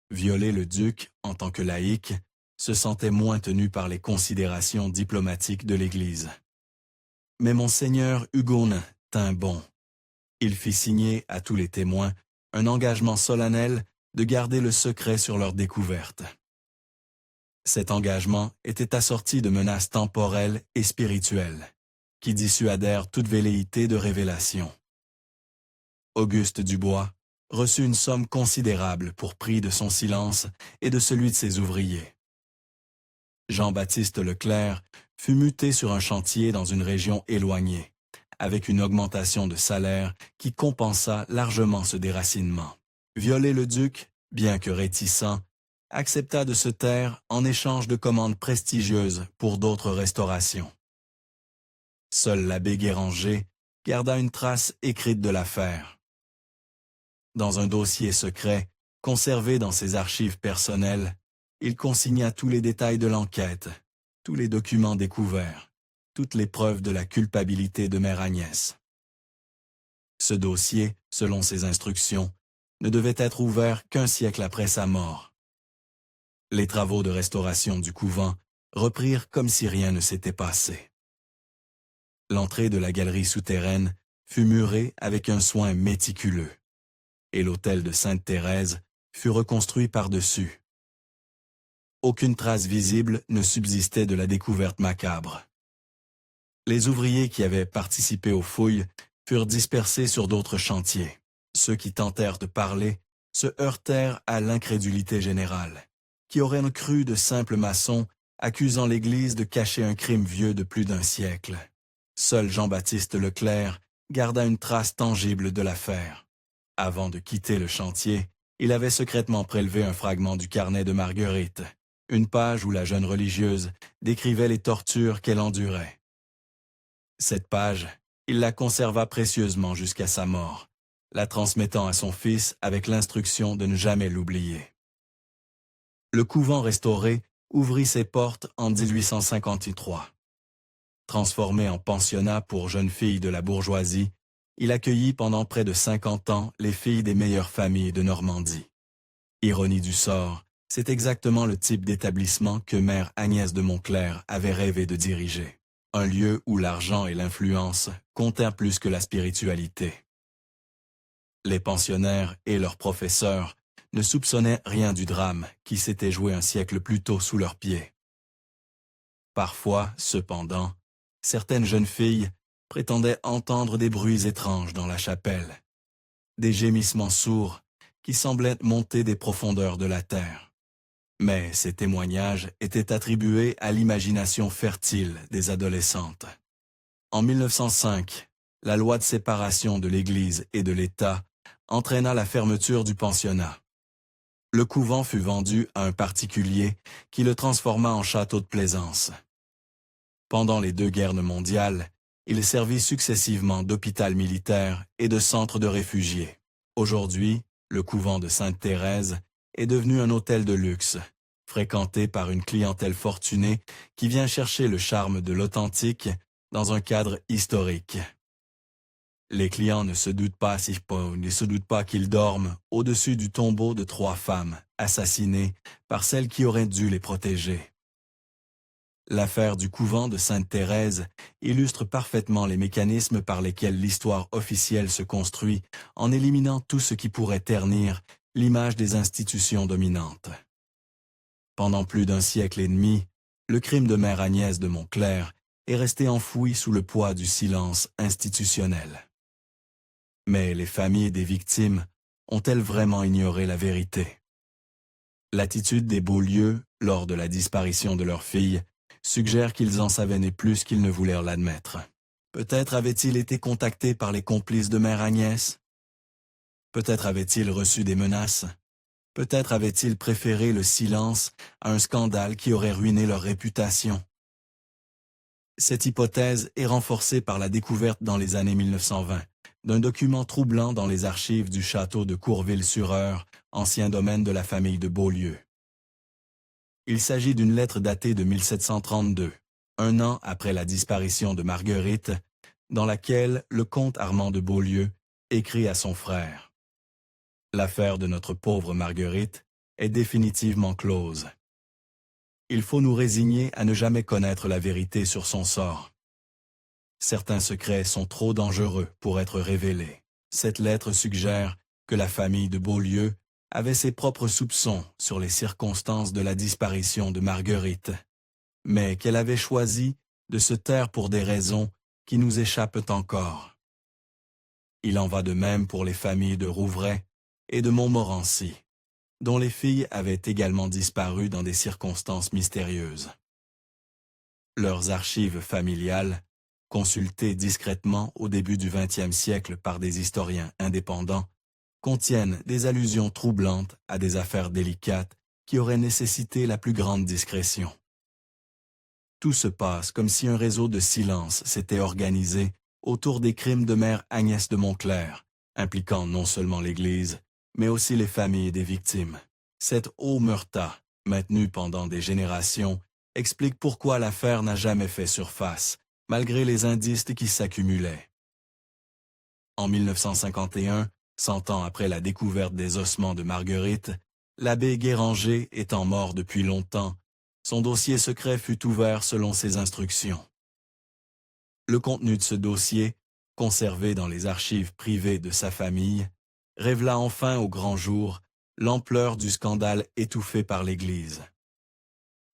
Viollet-le-Duc, en tant que laïc, se sentait moins tenu par les considérations diplomatiques de l'Église. Mais Monseigneur Hugonin tint bon. Il fit signer à tous les témoins un engagement solennel de garder le secret sur leur découverte. Cet engagement était assorti de menaces temporelles et spirituelles, qui dissuadèrent toute velléité de révélation. Auguste Dubois reçut une somme considérable pour prix de son silence et de celui de ses ouvriers. Jean-Baptiste Leclerc fut muté sur un chantier dans une région éloignée, avec une augmentation de salaire qui compensa largement ce déracinement. Viollet-le-Duc, bien que réticent, accepta de se taire en échange de commandes prestigieuses pour d'autres restaurations. Seul l'abbé Guéranger garda une trace écrite de l'affaire. Dans un dossier secret, conservé dans ses archives personnelles, il consigna tous les détails de l'enquête, tous les documents découverts, toutes les preuves de la culpabilité de Mère Agnès. Ce dossier, selon ses instructions, ne devait être ouvert qu'un siècle après sa mort. Les travaux de restauration du couvent reprirent comme si rien ne s'était passé. L'entrée de la galerie souterraine fut murée avec un soin méticuleux, et l'autel de Sainte-Thérèse fut reconstruit par-dessus. Aucune trace visible ne subsistait de la découverte macabre. Les ouvriers qui avaient participé aux fouilles furent dispersés sur d'autres chantiers. Ceux qui tentèrent de parler se heurtèrent à l'incrédulité générale, qui auraient cru de simples maçons accusant l'Église de cacher un crime vieux de plus d'un siècle. Seul Jean-Baptiste Leclerc garda une trace tangible de l'affaire. Avant de quitter le chantier, il avait secrètement prélevé un fragment du carnet de Marguerite, une page où la jeune religieuse décrivait les tortures qu'elle endurait. Cette page, il la conserva précieusement jusqu'à sa mort, la transmettant à son fils avec l'instruction de ne jamais l'oublier. Le couvent restauré ouvrit ses portes en 1853. Transformé en pensionnat pour jeunes filles de la bourgeoisie, il accueillit pendant près de 50 ans les filles des meilleures familles de Normandie. Ironie du sort, c'est exactement le type d'établissement que mère Agnès de Montclerc avait rêvé de diriger. Un lieu où l'argent et l'influence comptèrent plus que la spiritualité. Les pensionnaires et leurs professeurs ne soupçonnaient rien du drame qui s'était joué un siècle plus tôt sous leurs pieds. Parfois, cependant, certaines jeunes filles prétendaient entendre des bruits étranges dans la chapelle, des gémissements sourds qui semblaient monter des profondeurs de la terre. Mais ces témoignages étaient attribués à l'imagination fertile des adolescentes. En 1905, la loi de séparation de l'Église et de l'État entraîna la fermeture du pensionnat. Le couvent fut vendu à un particulier qui le transforma en château de plaisance. Pendant les 2 guerres mondiales, il servit successivement d'hôpital militaire et de centre de réfugiés. Aujourd'hui, le couvent de Sainte-Thérèse est devenu un hôtel de luxe, fréquenté par une clientèle fortunée qui vient chercher le charme de l'authentique dans un cadre historique. Les clients ne se doutent pas qu'ils dorment au-dessus du tombeau de 3 femmes assassinées par celles qui auraient dû les protéger. L'affaire du couvent de Sainte-Thérèse illustre parfaitement les mécanismes par lesquels l'histoire officielle se construit en éliminant tout ce qui pourrait ternir l'image des institutions dominantes. Pendant plus d'1 siècle et demi, le crime de mère Agnès de Montclerc est resté enfoui sous le poids du silence institutionnel. Mais les familles des victimes ont-elles vraiment ignoré la vérité? L'attitude des Beaulieu, lors de la disparition de leur fille, suggère qu'ils en savaient né plus qu'ils ne voulèrent l'admettre. Peut-être avaient-ils été contactés par les complices de mère Agnès? Peut-être avaient-ils reçu des menaces? Peut-être avaient-ils préféré le silence à un scandale qui aurait ruiné leur réputation? Cette hypothèse est renforcée par la découverte dans les années 1920 d'un document troublant dans les archives du château de Courville-sur-Eure, ancien domaine de la famille de Beaulieu. Il s'agit d'une lettre datée de 1732, 1 an après la disparition de Marguerite, dans laquelle le comte Armand de Beaulieu écrit à son frère: « L'affaire de notre pauvre Marguerite est définitivement close. Il faut nous résigner à ne jamais connaître la vérité sur son sort. Certains secrets sont trop dangereux pour être révélés. » Cette lettre suggère que la famille de Beaulieu avait ses propres soupçons sur les circonstances de la disparition de Marguerite, mais qu'elle avait choisi de se taire pour des raisons qui nous échappent encore. Il en va de même pour les familles de Rouvray et de Montmorency, dont les filles avaient également disparu dans des circonstances mystérieuses. Leurs archives familiales, consultées discrètement au début du XXe siècle par des historiens indépendants, contiennent des allusions troublantes à des affaires délicates qui auraient nécessité la plus grande discrétion. Tout se passe comme si un réseau de silence s'était organisé autour des crimes de mère Agnès de Montclerc, impliquant non seulement l'Église, mais aussi les familles des victimes. Cette omerta, maintenue pendant des générations, explique pourquoi l'affaire n'a jamais fait surface, malgré les indices qui s'accumulaient. En 1951, 100 ans après la découverte des ossements de Marguerite, l'abbé Guéranger étant mort depuis longtemps, son dossier secret fut ouvert selon ses instructions. Le contenu de ce dossier, conservé dans les archives privées de sa famille, révéla enfin au grand jour l'ampleur du scandale étouffé par l'Église.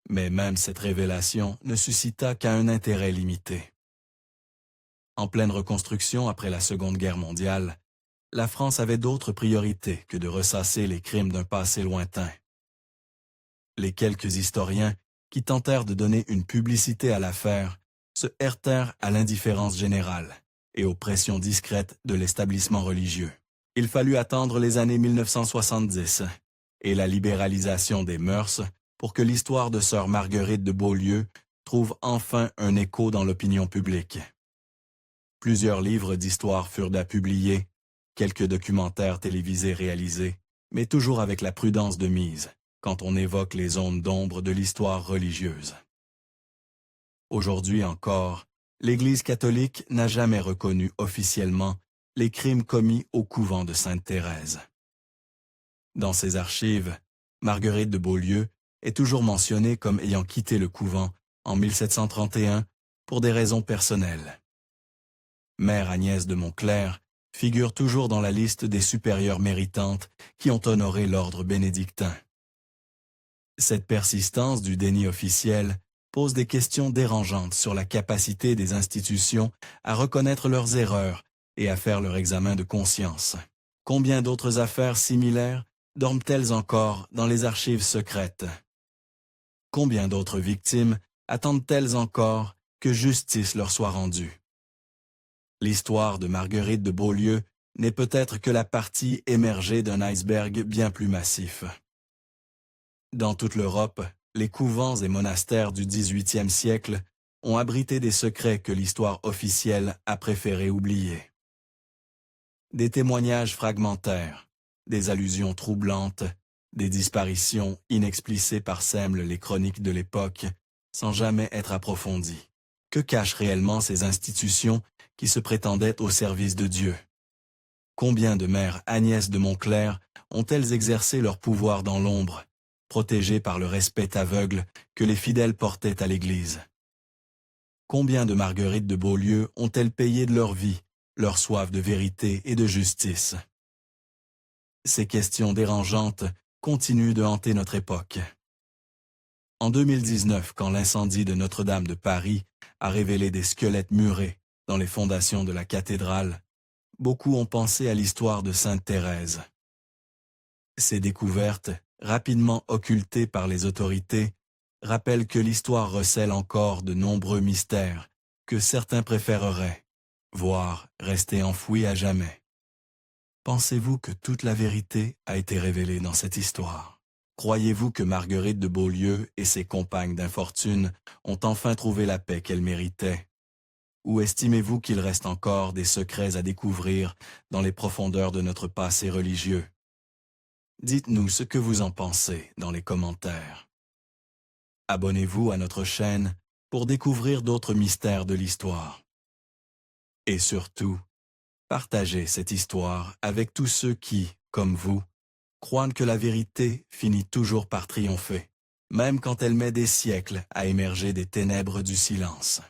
Mais même cette révélation ne suscita qu'un intérêt limité. En pleine reconstruction après la Seconde Guerre mondiale, la France avait d'autres priorités que de ressasser les crimes d'un passé lointain. Les quelques historiens qui tentèrent de donner une publicité à l'affaire, se heurtèrent à l'indifférence générale et aux pressions discrètes de l'établissement religieux. Il fallut attendre les années 1970 et la libéralisation des mœurs pour que l'histoire de sœur Marguerite de Beaulieu trouve enfin un écho dans l'opinion publique. Plusieurs livres d'histoire furent publiés, quelques documentaires télévisés réalisés, mais toujours avec la prudence de mise quand on évoque les zones d'ombre de l'histoire religieuse. Aujourd'hui encore, l'Église catholique n'a jamais reconnu officiellement les crimes commis au couvent de Sainte-Thérèse. Dans ses archives, Marguerite de Beaulieu est toujours mentionnée comme ayant quitté le couvent en 1731 pour des raisons personnelles. Mère Agnès de Montclerc figure toujours dans la liste des supérieures méritantes qui ont honoré l'ordre bénédictin. Cette persistance du déni officiel pose des questions dérangeantes sur la capacité des institutions à reconnaître leurs erreurs et à faire leur examen de conscience. Combien d'autres affaires similaires dorment-elles encore dans les archives secrètes? Combien d'autres victimes attendent-elles encore que justice leur soit rendue? L'histoire de Marguerite de Beaulieu n'est peut-être que la partie émergée d'un iceberg bien plus massif. Dans toute l'Europe, les couvents et monastères du XVIIIe siècle ont abrité des secrets que l'histoire officielle a préféré oublier. Des témoignages fragmentaires, des allusions troublantes, des disparitions inexplicées parsèment les chroniques de l'époque sans jamais être approfondies. Que cachent réellement ces institutions qui se prétendaient au service de Dieu? Combien de mères Agnès de Montclerc ont-elles exercé leur pouvoir dans l'ombre, protégées par le respect aveugle que les fidèles portaient à l'Église? Combien de Marguerite de Beaulieu ont-elles payé de leur vie, leur soif de vérité et de justice? Ces questions dérangeantes continuent de hanter notre époque. En 2019, quand l'incendie de Notre-Dame de Paris a révélé des squelettes murés dans les fondations de la cathédrale, beaucoup ont pensé à l'histoire de Sainte Thérèse. Ces découvertes, rapidement occultées par les autorités, rappellent que l'histoire recèle encore de nombreux mystères que certains préféreraient, voire rester enfouis à jamais. Pensez-vous que toute la vérité a été révélée dans cette histoire? Croyez-vous que Marguerite de Beaulieu et ses compagnes d'infortune ont enfin trouvé la paix qu'elles méritaient? Ou estimez-vous qu'il reste encore des secrets à découvrir dans les profondeurs de notre passé religieux? Dites-nous ce que vous en pensez dans les commentaires. Abonnez-vous à notre chaîne pour découvrir d'autres mystères de l'histoire. Et surtout, partagez cette histoire avec tous ceux qui, comme vous, croient que la vérité finit toujours par triompher, même quand elle met des siècles à émerger des ténèbres du silence.